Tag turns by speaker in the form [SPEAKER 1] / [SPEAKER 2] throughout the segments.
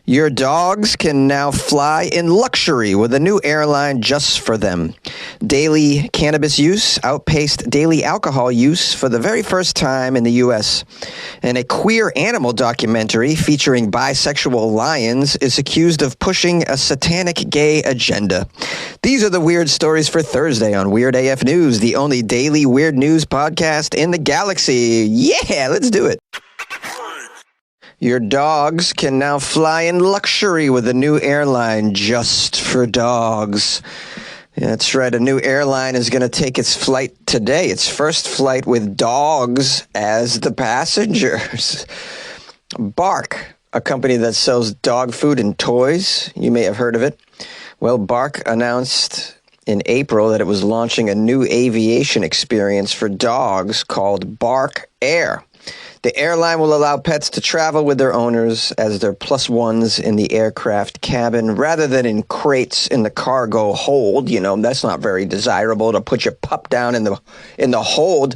[SPEAKER 1] Your dogs can now fly in luxury with a new airline just for them. Daily cannabis use outpaced daily alcohol use for the very first time in the U.S. And a queer animal documentary featuring bisexual lions is accused of pushing a satanic gay agenda. These are the weird stories for Thursday on Weird AF News, the only daily weird news podcast in the galaxy. Yeah, let's do it. Your dogs can now fly in luxury with a new airline just for dogs. Yeah, that's right. A new airline is going to take its flight today. Its first flight with dogs as the passengers. Bark, a company that sells dog food and toys. You may have heard of it. Well, Bark announced in April that it was launching a new aviation experience for dogs called Bark Air. The airline will allow pets to travel with their owners as their plus ones in the aircraft cabin rather than in crates in the cargo hold. You know, that's not very desirable to put your pup down in the hold,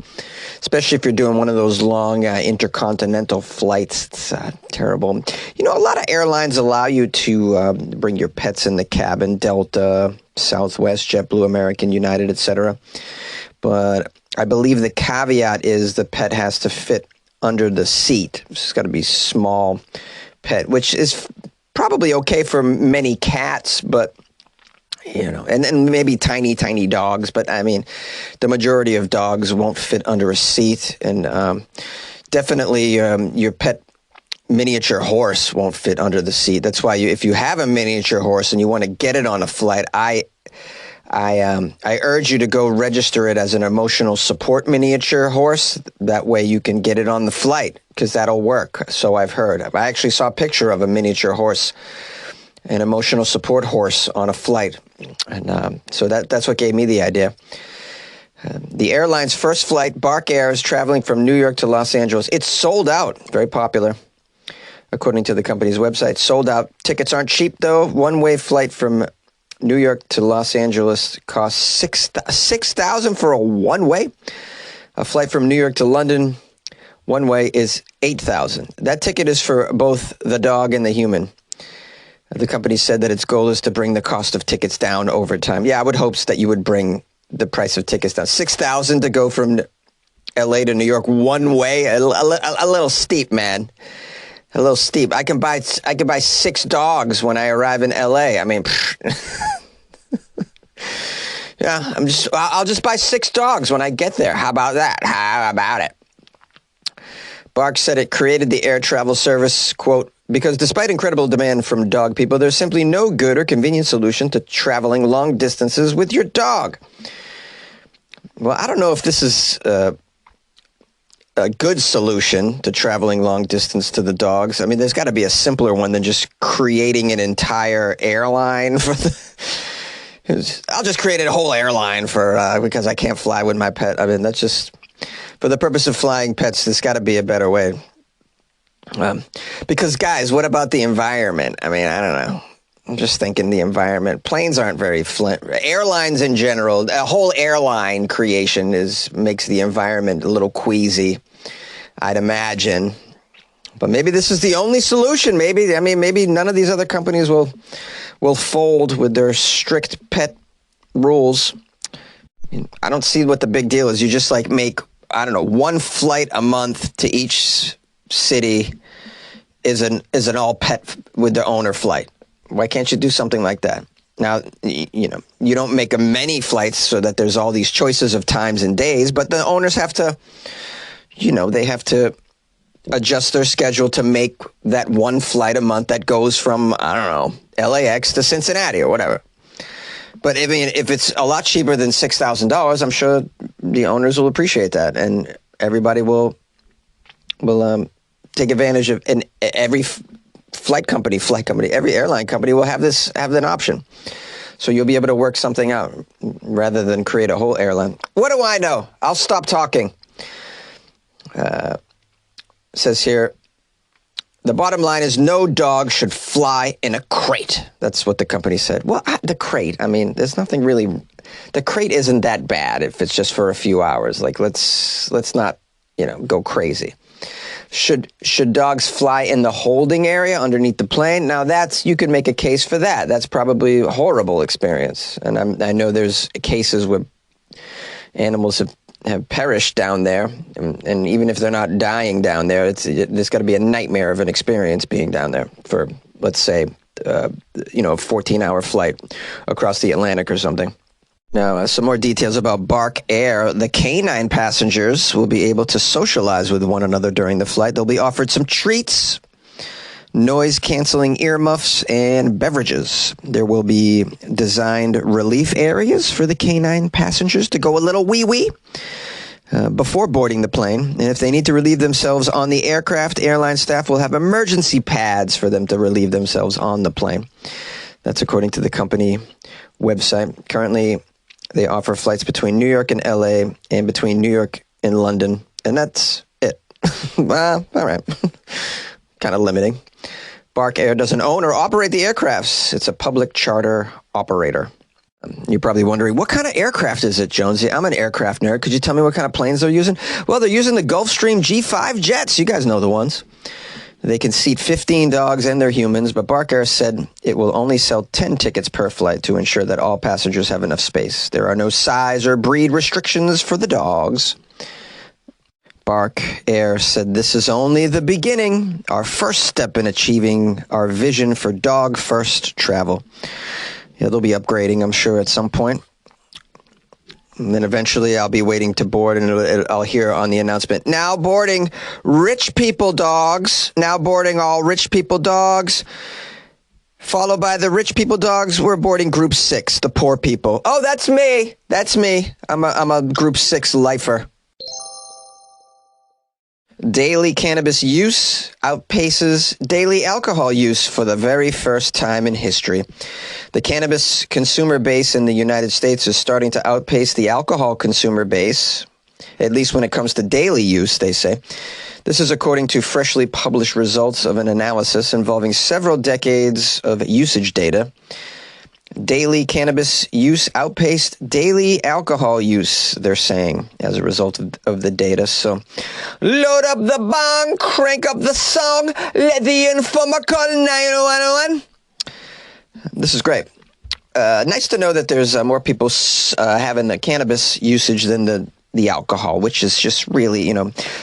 [SPEAKER 1] especially if you're doing one of those long intercontinental flights. It's terrible. You know, a lot of airlines allow you to bring your pets in the cabin, Delta, Southwest, JetBlue, American, United, etc. But I believe the caveat is the pet has to fit under the seat. It's got to be small pet, which is probably okay for many cats, but, you know, and maybe tiny dogs. But, I mean, the majority of dogs won't fit under a seat. And definitely your pet miniature horse won't fit under the seat. That's why if you have a miniature horse and you want to get it on a flight, I urge you to go register it as an emotional support miniature horse. That way you can get it on the flight, because that'll work. So I've heard. I actually saw a picture of a miniature horse, an emotional support horse on a flight. And so that's what gave me the idea. The airline's first flight, Bark Air, is traveling from New York to Los Angeles. It's sold out. Very popular. According to the company's website, sold out. Tickets aren't cheap, though. One-way flight from New York to Los Angeles costs $6,000 for a one-way. A flight from New York to London, one-way, is $8,000. That ticket is for both the dog and the human. The company said that its goal is to bring the cost of tickets down over time. Yeah, I would hope that you would bring the price of tickets down. $6,000 to go from L.A. to New York one way, a little steep, man. A little steep. I can buy 6 dogs when I arrive in L.A. I mean, yeah, I'll just buy 6 dogs when I get there. How about that? How about it? Bark said it created the air travel service, quote, because despite incredible demand from dog people, there's simply no good or convenient solution to traveling long distances with your dog. Well, I don't know if this is a good solution to traveling long distance to the dogs. I mean, there's got to be a simpler one than just creating an entire airline for I'll just create a whole airline for because I can't fly with my pet. I mean, that's just for the purpose of flying pets. There's got to be a better way. Because guys, what about the environment? I mean, I don't know. I'm just thinking the environment. Planes aren't very airlines in general. A whole airline creation makes the environment a little queasy, I'd imagine. But maybe this is the only solution. Maybe none of these other companies will fold with their strict pet rules. I don't see what the big deal is. You just make, I don't know, one flight a month to each city is an all pet with their owner flight. Why can't you do something like that? Now, you know, you don't make many flights so that there's all these choices of times and days, but the owners have to, you know, they have to adjust their schedule to make that one flight a month that goes from, I don't know, LAX to Cincinnati or whatever. But I mean, if it's a lot cheaper than $6,000, I'm sure the owners will appreciate that, and everybody will take advantage of, and every flight company, every airline company will have an option. So you'll be able to work something out rather than create a whole airline. What do I know? I'll stop talking. Says here, the bottom line is no dog should fly in a crate. That's what the company said. Well, the crate, I mean, there's nothing really, the crate isn't that bad if it's just for a few hours. Let's not, you know, go crazy. Should dogs fly in the holding area underneath the plane? Now you could make a case for that. That's probably a horrible experience. And I know there's cases where animals have perished down there, and even if they're not dying down there, there's got to be a nightmare of an experience being down there for, let's say, a 14-hour flight across the Atlantic or something. Now, some more details about Bark Air. The canine passengers will be able to socialize with one another during the flight. They'll be offered some treats, noise-canceling earmuffs, and beverages. There will be designed relief areas for the canine passengers to go a little wee-wee before boarding the plane. And if they need to relieve themselves on the aircraft, airline staff will have emergency pads for them to relieve themselves on the plane. That's according to the company website. Currently, they offer flights between New York and LA and between New York and London. And that's it. Well, all right. Kind of limiting. Bark Air doesn't own or operate the aircrafts. It's a public charter operator. You're probably wondering, what kind of aircraft is it, Jonesy? I'm an aircraft nerd. Could you tell me what kind of planes they're using? Well, they're using the Gulfstream G5 jets. You guys know the ones. They can seat 15 dogs and their humans, but Bark Air said it will only sell 10 tickets per flight to ensure that all passengers have enough space. There are no size or breed restrictions for the dogs. Bark Air said this is only the beginning, our first step in achieving our vision for dog-first travel. Yeah, they'll be upgrading, I'm sure, at some point. And then eventually I'll be waiting to board, and I'll hear on the announcement, now boarding rich people dogs. Now boarding all rich people dogs. Followed by the rich people dogs, we're boarding group 6, the poor people. Oh, that's me. That's me. I'm a group 6 lifer. Daily cannabis use outpaces daily alcohol use for the very first time in history. The cannabis consumer base in the United States is starting to outpace the alcohol consumer base, at least when it comes to daily use, they say. This is according to freshly published results of an analysis involving several decades of usage data. Daily cannabis use outpaced daily alcohol use, they're saying, as a result of the data. So, load up the bong, crank up the song, let the informer call 90101. This is great. Nice to know that there's more people having the cannabis usage than the alcohol, which is just really,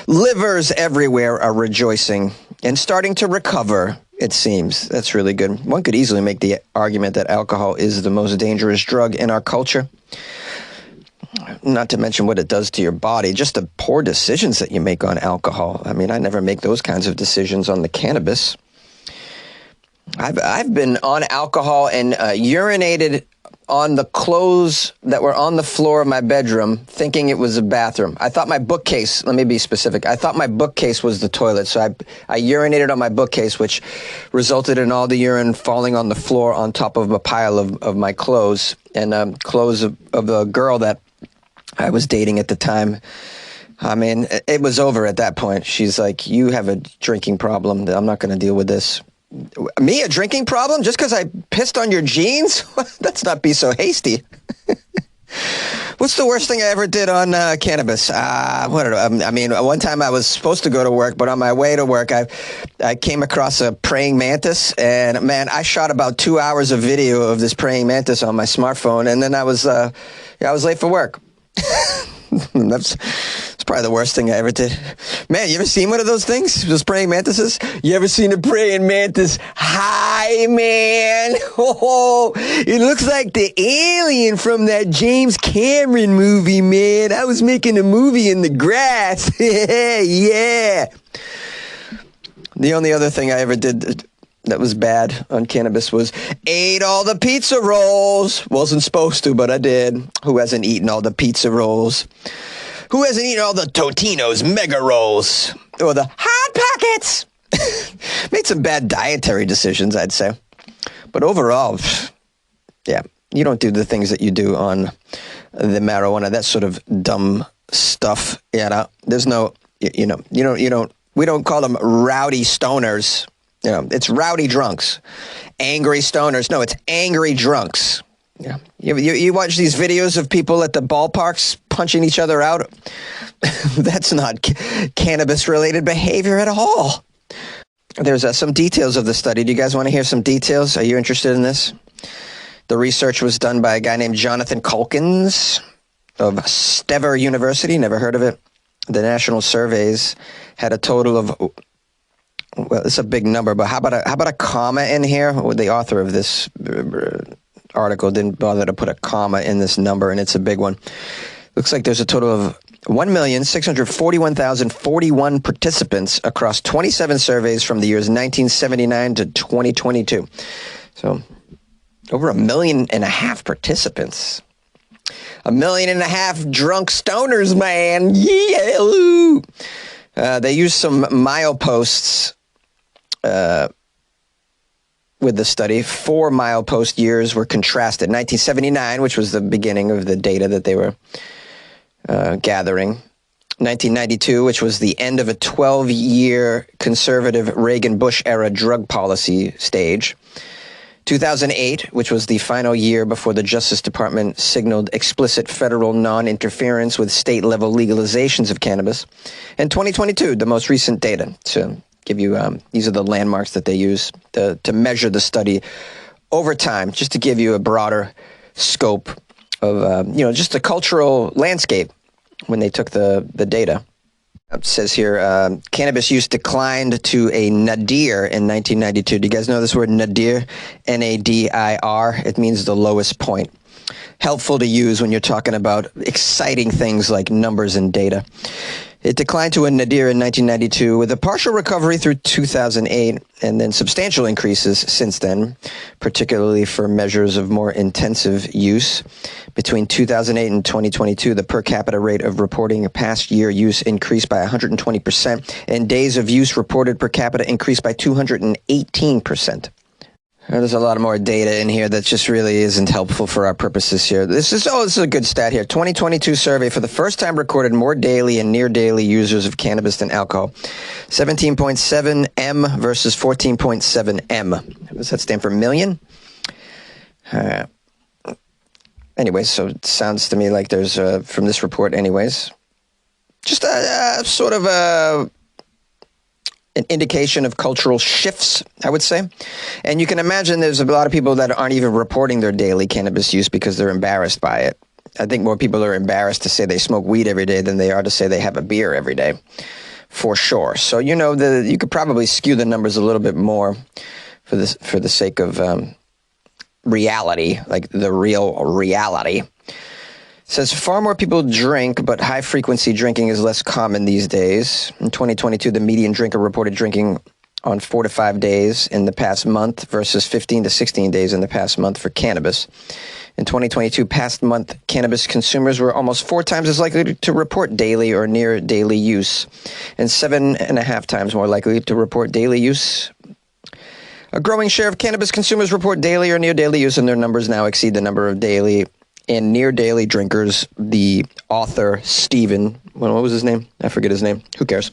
[SPEAKER 1] livers everywhere are rejoicing and starting to recover. It seems. That's really good. One could easily make the argument that alcohol is the most dangerous drug in our culture. Not to mention what it does to your body, just the poor decisions that you make on alcohol. I mean, I never make those kinds of decisions on the cannabis. I've been on alcohol and urinated on the clothes that were on the floor of my bedroom, thinking it was a bathroom. I thought my bookcase, let me be specific, I thought my bookcase was the toilet, so I urinated on my bookcase, which resulted in all the urine falling on the floor on top of a pile of my clothes, and clothes of a girl that I was dating at the time. I mean, it was over at that point. She's like, you have a drinking problem. I'm not going to deal with this. Me, a drinking problem? Just because I pissed on your jeans? Let's not be so hasty. What's the worst thing I ever did on cannabis? One time I was supposed to go to work, but on my way to work, I came across a praying mantis, and man, I shot about 2 hours of video of this praying mantis on my smartphone, and then I was late for work. That's probably the worst thing I ever did. Man, you ever seen one of those things? Those praying mantises? You ever seen a praying mantis? Hi, man. Oh, it looks like the alien from that James Cameron movie, man. I was making a movie in the grass. Yeah. The only other thing I ever did that was bad on cannabis was ate all the pizza rolls. Wasn't supposed to, but I did. Who hasn't eaten all the pizza rolls? Who hasn't eaten all the Totino's mega rolls? Or the Hot Pockets? Made some bad dietary decisions, I'd say. But overall, yeah, you don't do the things that you do on the marijuana. That sort of dumb stuff. There's no, we don't call them rowdy stoners. It's rowdy drunks. Angry stoners. No, it's angry drunks. Yeah. You watch these videos of people at the ballparks punching each other out? That's not cannabis-related behavior at all. There's some details of the study. Do you guys want to hear some details? Are you interested in this? The research was done by a guy named Jonathan Calkins of Stever University. Never heard of it. The national surveys had a total of, well, it's a big number, but how about a comma in here? Well, the author of this article didn't bother to put a comma in this number, and it's a big one. Looks like there's a total of 1,641,041 participants across 27 surveys from the years 1979 to 2022. So over 1.5 million participants. 1.5 million drunk stoners, man. Yeah. They used some mileposts with the study. 4 milepost years were contrasted. 1979, which was the beginning of the data that they were gathering. 1992, which was the end of a 12-year conservative Reagan-Bush era drug policy stage. 2008, which was the final year before the Justice Department signaled explicit federal non-interference with state-level legalizations of cannabis. And 2022, the most recent data, to give you, these are the landmarks that they use to measure the study over time, just to give you a broader scope of, just the cultural landscape when they took the data. It says here, cannabis use declined to a nadir in 1992. Do you guys know this word nadir? N-A-D-I-R. It means the lowest point. Helpful to use when you're talking about exciting things like numbers and data. It declined to a nadir in 1992 with a partial recovery through 2008 and then substantial increases since then, particularly for measures of more intensive use. Between 2008 and 2022, the per capita rate of reporting past year use increased by 120%, and days of use reported per capita increased by 218%. There's a lot more data in here that just really isn't helpful for our purposes here. This is a good stat here. 2022 survey for the first time recorded more daily and near daily users of cannabis than alcohol. 17.7 M versus 14.7 M. Does that stand for million? Anyways, so it sounds to me like there's, from this report anyways, just a sort of an indication of cultural shifts, I would say. And you can imagine there's a lot of people that aren't even reporting their daily cannabis use because they're embarrassed by it. I think more people are embarrassed to say they smoke weed every day than they are to say they have a beer every day, for sure. So, you could probably skew the numbers a little bit more for the sake of reality, like the real reality. It says far more people drink, but high-frequency drinking is less common these days. In 2022, the median drinker reported drinking on 4 to 5 days in the past month versus 15 to 16 days in the past month for cannabis. In 2022, past month cannabis consumers were almost 4 times as likely to report daily or near daily use, and 7.5 times more likely to report daily use. A growing share of cannabis consumers report daily or near daily use, and their numbers now exceed the number of daily and near daily drinkers. The author, Stephen, what was his name? I forget his name. Who cares?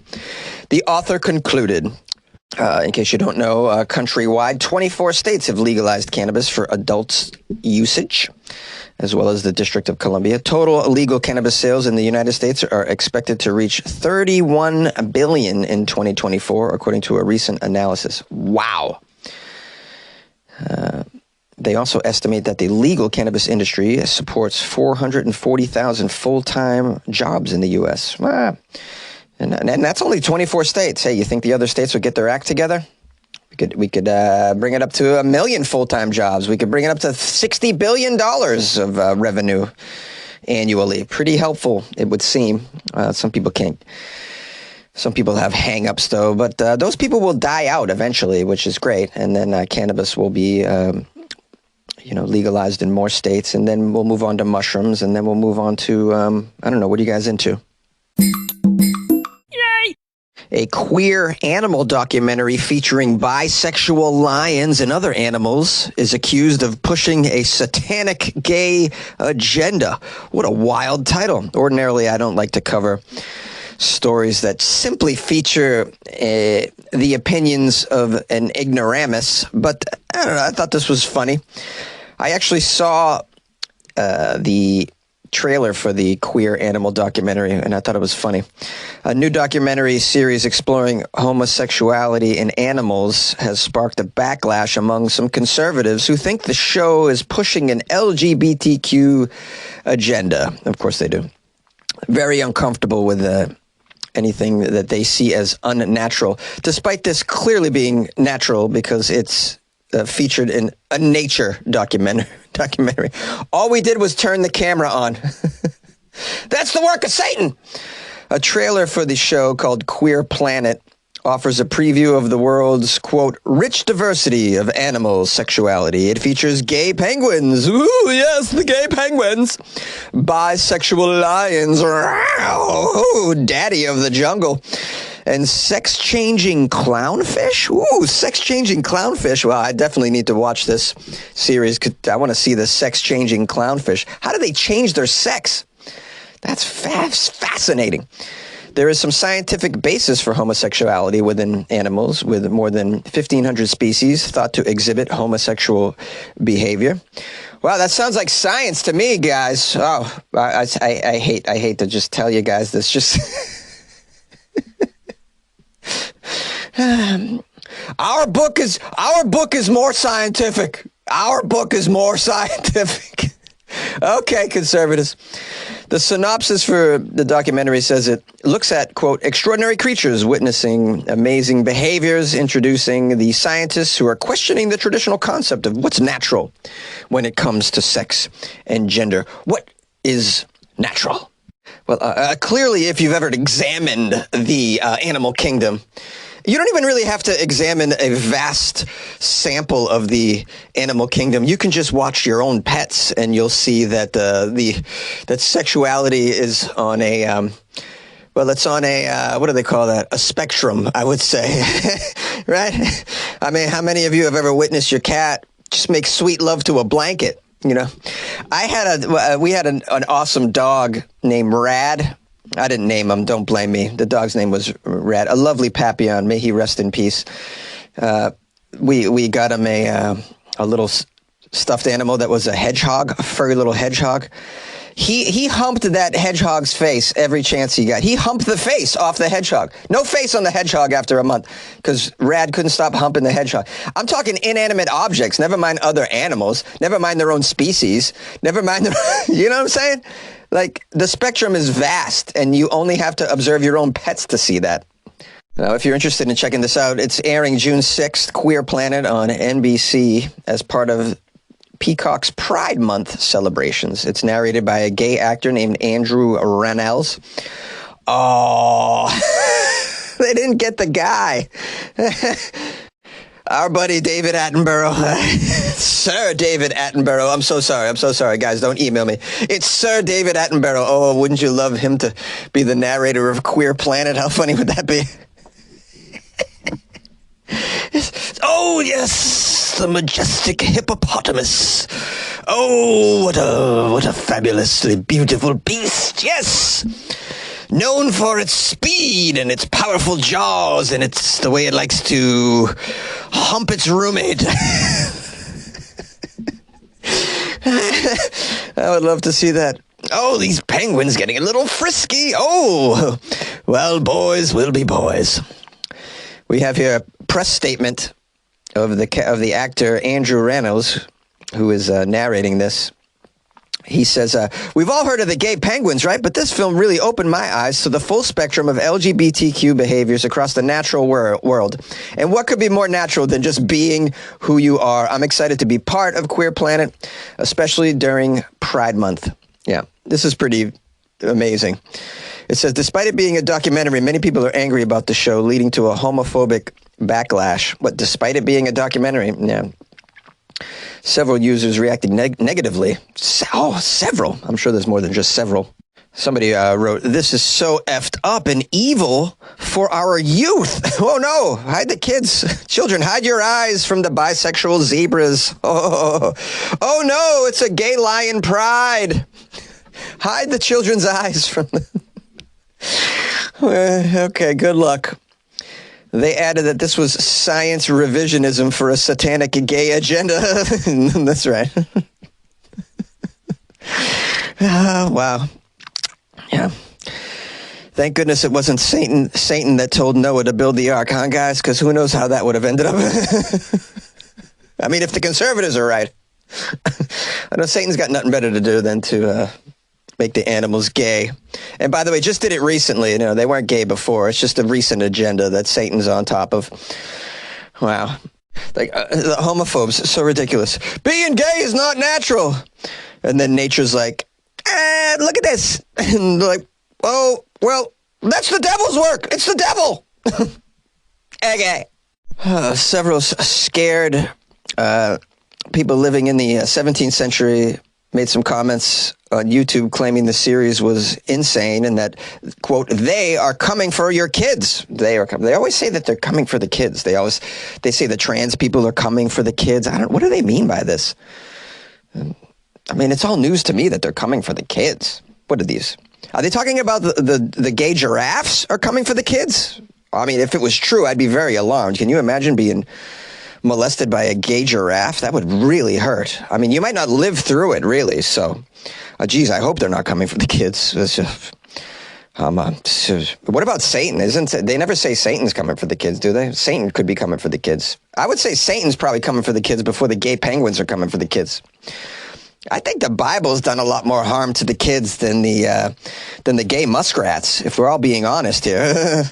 [SPEAKER 1] The author concluded, in case you don't know, countrywide, 24 states have legalized cannabis for adults usage, as well as the District of Columbia. Total illegal cannabis sales in the United States are expected to reach $31 billion in 2024, according to a recent analysis. Wow. They also estimate that the legal cannabis industry supports 440,000 full-time jobs in the U.S. And that's only 24 states. Hey, you think the other states would get their act together? We could bring it up to 1 million full-time jobs. We could bring it up to $60 billion of revenue annually. Pretty helpful, it would seem. Some people can't. Some people have hang-ups, though. But those people will die out eventually, which is great. And then cannabis will be legalized in more states, and then we'll move on to mushrooms, and then we'll move on to, I don't know, what are you guys into? Yay! A queer animal documentary featuring bisexual lions and other animals is accused of pushing a satanic gay agenda. What a wild title. Ordinarily, I don't like to cover stories that simply feature the opinions of an ignoramus, but I don't know, I thought this was funny. I actually saw the trailer for the queer animal documentary, and I thought it was funny. A new documentary series exploring homosexuality in animals has sparked a backlash among some conservatives who think the show is pushing an LGBTQ agenda. Of course they do. Very uncomfortable with anything that they see as unnatural, despite this clearly being natural because it's featured in a nature documentary. All we did was turn the camera on. That's the work of Satan. A trailer for the show called Queer Planet offers a preview of the world's, quote, rich diversity of animal sexuality. It features gay penguins. Ooh, yes, the gay penguins. Bisexual lions. Ooh, daddy of the jungle. And sex-changing clownfish? Ooh, sex-changing clownfish. Well, I definitely need to watch this series. I want to see the sex-changing clownfish. How do they change their sex? That's fascinating. There is some scientific basis for homosexuality within animals, with more than 1,500 species thought to exhibit homosexual behavior. Wow, that sounds like science to me, guys. Oh, I hate to just tell you guys this. Just our book is more scientific. Our book is more scientific. Okay, conservatives. The synopsis for the documentary says it looks at, quote, extraordinary creatures witnessing amazing behaviors, introducing the scientists who are questioning the traditional concept of what's natural when it comes to sex and gender. What is natural? Well, clearly, if you've ever examined the animal kingdom, you don't even really have to examine a vast sample of the animal kingdom. You can just watch your own pets, and you'll see that that sexuality is on a it's on a what do they call that? A spectrum, I would say, right? I mean, how many of you have ever witnessed your cat just make sweet love to a blanket? You know, we had an awesome dog named Rad. I didn't name him. Don't blame me. The dog's name was Rad. A lovely Papillon. May he rest in peace. We got him a little stuffed animal that was a hedgehog, a furry little hedgehog. He humped that hedgehog's face every chance he got. He humped the face off the hedgehog. No face on the hedgehog after a month because Rad couldn't stop humping the hedgehog. I'm talking inanimate objects, never mind other animals, never mind their own species, never mind you know what I'm saying? Like, the spectrum is vast, and you only have to observe your own pets to see that. Now, if you're interested in checking this out, it's airing June 6th, Queer Planet on NBC as part of Peacock's Pride Month celebrations. It's narrated by a gay actor named Andrew Rannells. Oh, they didn't get the guy. Our buddy David Attenborough, Sir David Attenborough. I'm so sorry, guys. Don't email me. It's Sir David Attenborough. Oh, wouldn't you love him to be the narrator of Queer Planet? How funny would that be? Oh, yes, the majestic hippopotamus. Oh, what a fabulously beautiful beast. Yes. Known for its speed and its powerful jaws and it's the way it likes to hump its roommate. I would love to see that. Oh, these penguins getting a little frisky. Oh, well, boys will be boys. We have here a press statement of the actor Andrew Rannells, who is narrating this. He says, we've all heard of the gay penguins, right? But this film really opened my eyes to the full spectrum of LGBTQ behaviors across the natural world. And what could be more natural than just being who you are? I'm excited to be part of Queer Planet, especially during Pride Month. Yeah, this is pretty amazing. It says, despite it being a documentary, many people are angry about the show, leading to a homophobic backlash. But despite it being a documentary, yeah. Several users reacted negatively. Several. I'm sure there's more than just several. Somebody wrote, this is so effed up and evil for our youth. Oh, no. Hide the kids. Children, hide your eyes from the bisexual zebras. Oh, no. It's a gay lion pride. Hide the children's eyes from the... Okay, good luck. They added that this was science revisionism for a satanic gay agenda. That's right. Wow. Yeah. Thank goodness it wasn't Satan that told Noah to build the ark, huh, guys? Because who knows how that would have ended up. I mean, if the conservatives are right. I know Satan's got nothing better to do than to make the animals gay. And by the way, just did it recently. You know, they weren't gay before. It's just a recent agenda that Satan's on top of. Wow. Like, the homophobes, so ridiculous. Being gay is not natural. And then nature's like, look at this. And they're like, oh, well, that's the devil's work. It's the devil. Okay. Several scared people living in the 17th century made some comments on YouTube claiming the series was insane and that, quote, they are coming for your kids. They always say that they're coming for the kids. They say the trans people are coming for the kids. What do they mean by this? I mean, it's all news to me that they're coming for the kids. What are these? Are they talking about the gay giraffes are coming for the kids? I mean, if it was true, I'd be very alarmed. Can you imagine being molested by a gay giraffe? That would really hurt. I mean, you might not live through it, really. So, geez, I hope they're not coming for the kids. What about Satan? They never say Satan's coming for the kids, do they? Satan could be coming for the kids. I would say Satan's probably coming for the kids before the gay penguins are coming for the kids. I think the Bible's done a lot more harm to the kids than the gay muskrats, if we're all being honest here.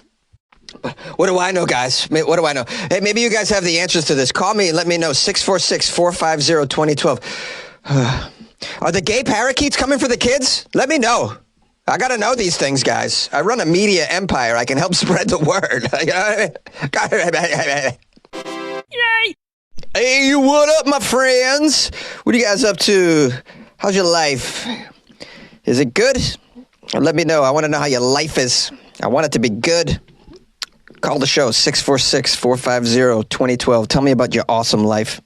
[SPEAKER 1] What do I know, guys? What do I know? Hey, maybe you guys have the answers to this. Call me and let me know. 646-450-2012. Are the gay parakeets coming for the kids? Let me know. I got to know these things, guys. I run a media empire. I can help spread the word. Yay! Hey, what up, my friends? What are you guys up to? How's your life? Is it good? Let me know. I want to know how your life is. I want it to be good. Call the show, 646-450-2012. Tell me about your awesome life.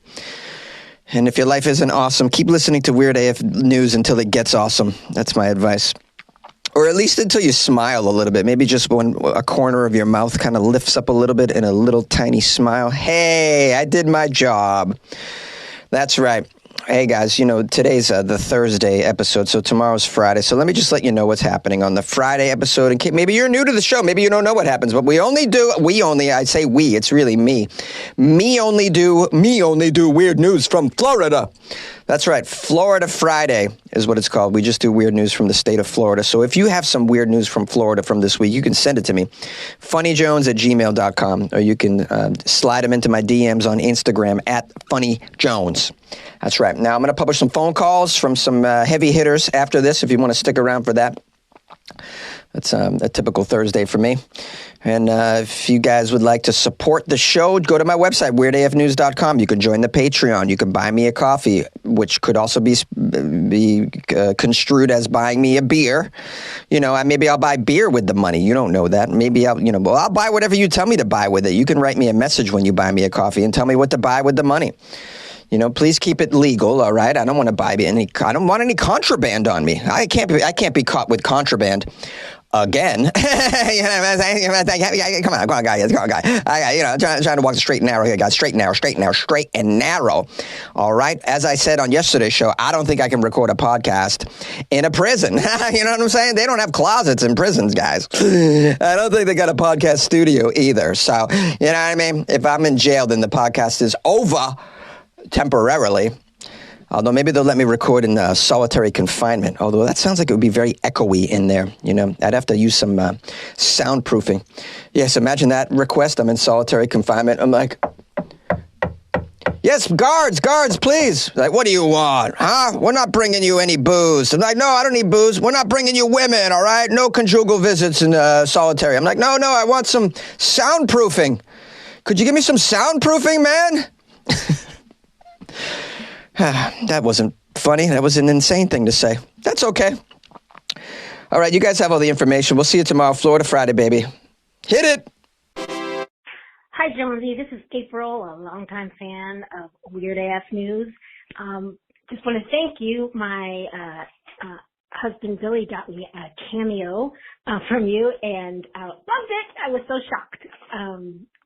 [SPEAKER 1] And if your life isn't awesome, keep listening to Weird AF News until it gets awesome. That's my advice. Or at least until you smile a little bit. Maybe just when a corner of your mouth kind of lifts up a little bit in a little tiny smile. Hey, I did my job. That's right. Hey, guys, today's the Thursday episode, so tomorrow's Friday. So let me just let you know what's happening on the Friday episode. And maybe you're new to the show. Maybe you don't know what happens, but I say we, it's really me. Me only do weird news from Florida. That's right. Florida Friday is what it's called. We just do weird news from the state of Florida. So if you have some weird news from Florida from this week, you can send it to me. funnyjones@gmail.com, or you can slide them into my DMs on Instagram @funnyjones. That's right. Now I'm going to publish some phone calls from some heavy hitters after this, if you want to stick around for that. That's a typical Thursday for me. And if you guys would like to support the show, go to my website, weirdafnews.com. You can join the Patreon. You can buy me a coffee, which could also be construed as buying me a beer. Maybe I'll buy beer with the money. You don't know that. Maybe I'll buy whatever you tell me to buy with it. You can write me a message when you buy me a coffee and tell me what to buy with the money. Please keep it legal, all right? I don't want to buy I don't want any contraband on me. I can't be caught with contraband again. Come on, guys. Trying to walk the straight and narrow here, guys. Straight and narrow. All right? As I said on yesterday's show, I don't think I can record a podcast in a prison. You know what I'm saying? They don't have closets in prisons, guys. I don't think they got a podcast studio either. So, you know what I mean? If I'm in jail, then the podcast is over. Temporarily, although maybe they'll let me record in solitary confinement, although that sounds like it would be very echoey in there. I'd have to use some soundproofing. Yes, imagine that request. I'm in solitary confinement. I'm like, yes, guards, please. Like, what do you want? Huh? We're not bringing you any booze. I'm like, no, I don't need booze. We're not bringing you women, all right? No conjugal visits in solitary. I'm like, no, I want some soundproofing. Could you give me some soundproofing, man? That wasn't funny. That was an insane thing to say. That's okay. All right, you guys have all the information. We'll see you tomorrow. Florida Friday, baby. Hit it.
[SPEAKER 2] Hi, Jonesy. This is April, a longtime fan of Weird AF News. Just want to thank you. My husband Billy got me a cameo from you, and I loved it. I was so shocked.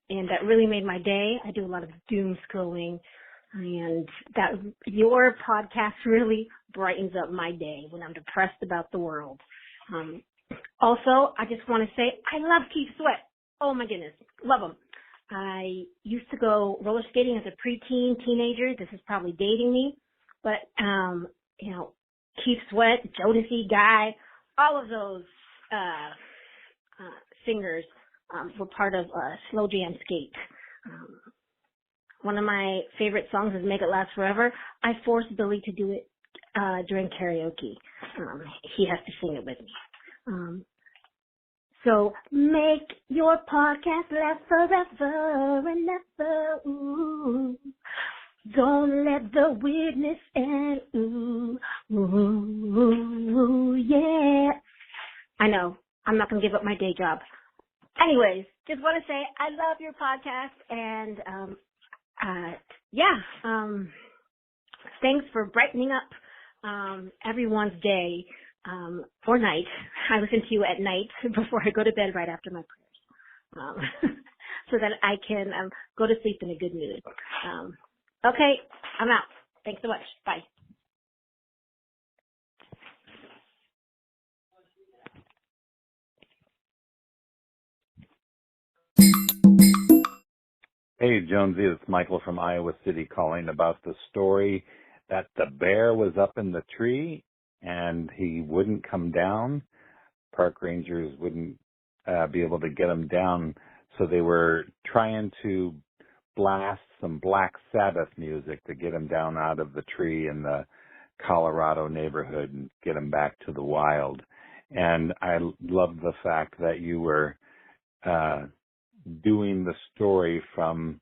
[SPEAKER 2] And that really made my day. I do a lot of doom scrolling And that your podcast really brightens up my day when I'm depressed about the world. Also, I just want to say I love Keith Sweat. Oh my goodness, love him. I used to go roller skating as a preteen, teenager. This is probably dating me, but Keith Sweat, Jonesy Guy, all of those singers were part of Slow Jam Skate. One of my favorite songs is Make It Last Forever. I forced Billy to do it during karaoke. He has to sing it with me. So make your podcast last forever and ever. Ooh. Don't let the weirdness end. Ooh, ooh, yeah. I know. I'm not going to give up my day job. Anyways, just want to say I love your podcast, and thanks for brightening up everyone's day or night. I listen to you at night before I go to bed right after my prayers, so that I can go to sleep in a good mood. Okay, I'm out. Thanks so much. Bye.
[SPEAKER 3] Hey, Jonesy, it's Michael from Iowa City calling about the story that the bear was up in the tree and he wouldn't come down. Park rangers wouldn't be able to get him down, so they were trying to blast some Black Sabbath music to get him down out of the tree in the Colorado neighborhood and get him back to the wild. And I love the fact that you were doing the story from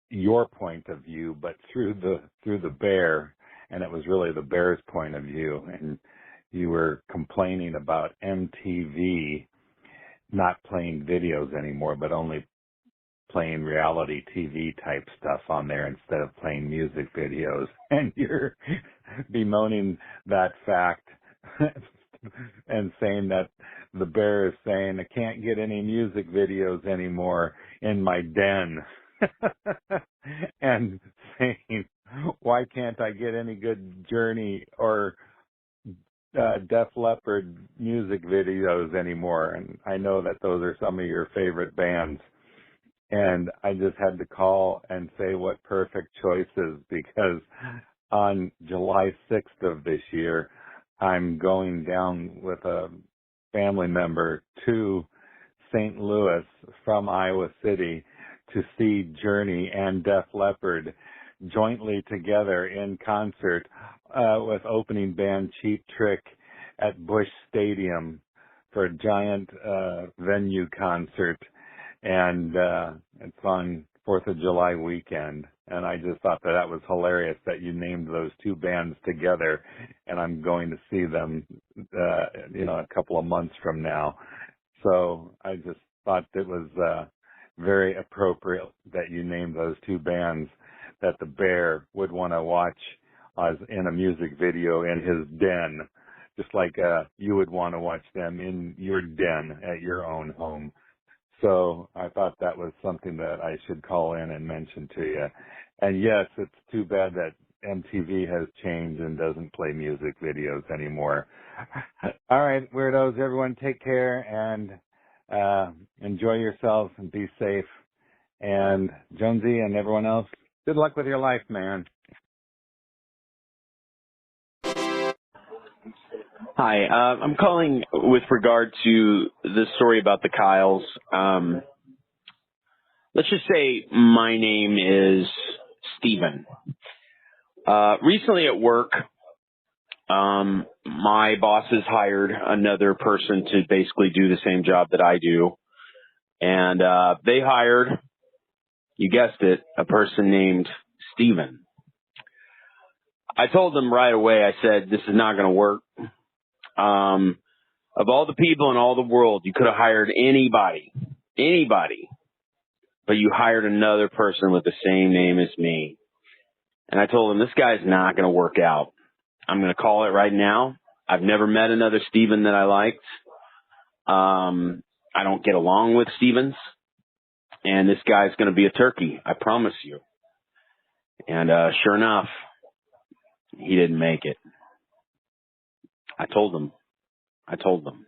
[SPEAKER 3] your point of view, but through the bear, and it was really the bear's point of view. And you were complaining about MTV not playing videos anymore, but only playing reality TV type stuff on there instead of playing music videos. And you're bemoaning that fact and saying that the bear is saying, I can't get any music videos anymore in my den. And saying, why can't I get any good Journey or Def Leppard music videos anymore? And I know that those are some of your favorite bands. And I just had to call and say what perfect choices, because on July 6th of this year, I'm going down with a family member to St. Louis from Iowa City to see Journey and Def Leppard jointly together in concert with opening band Cheap Trick at Busch Stadium for a giant venue concert. And it's on 4th of July weekend. And I just thought that was hilarious that you named those two bands together. And I'm going to see them, a couple of months from now. So I just thought it was very appropriate that you named those two bands that the bear would want to watch as in a music video in his den, just like you would want to watch them in your den at your own home. So I thought that was something that I should call in and mention to you. And yes, it's too bad that MTV has changed and doesn't play music videos anymore. All right, weirdos, everyone take care and enjoy yourselves and be safe. And Jonesy and everyone else, good luck with your life, man.
[SPEAKER 4] Hi, I'm calling with regard to the story about the Kyles. Let's just say my name is Steven. Recently at work, my boss has hired another person to basically do the same job that I do. And they hired, you guessed it, a person named Steven. I told them right away, I said, this is not going to work. Of all the people in all the world, you could have hired anybody, but you hired another person with the same name as me. And I told him, this guy's not going to work out. I'm going to call it right now. I've never met another Steven that I liked. I don't get along with Stevens. And this guy's going to be a turkey, I promise you. And sure enough, he didn't make it. I told them.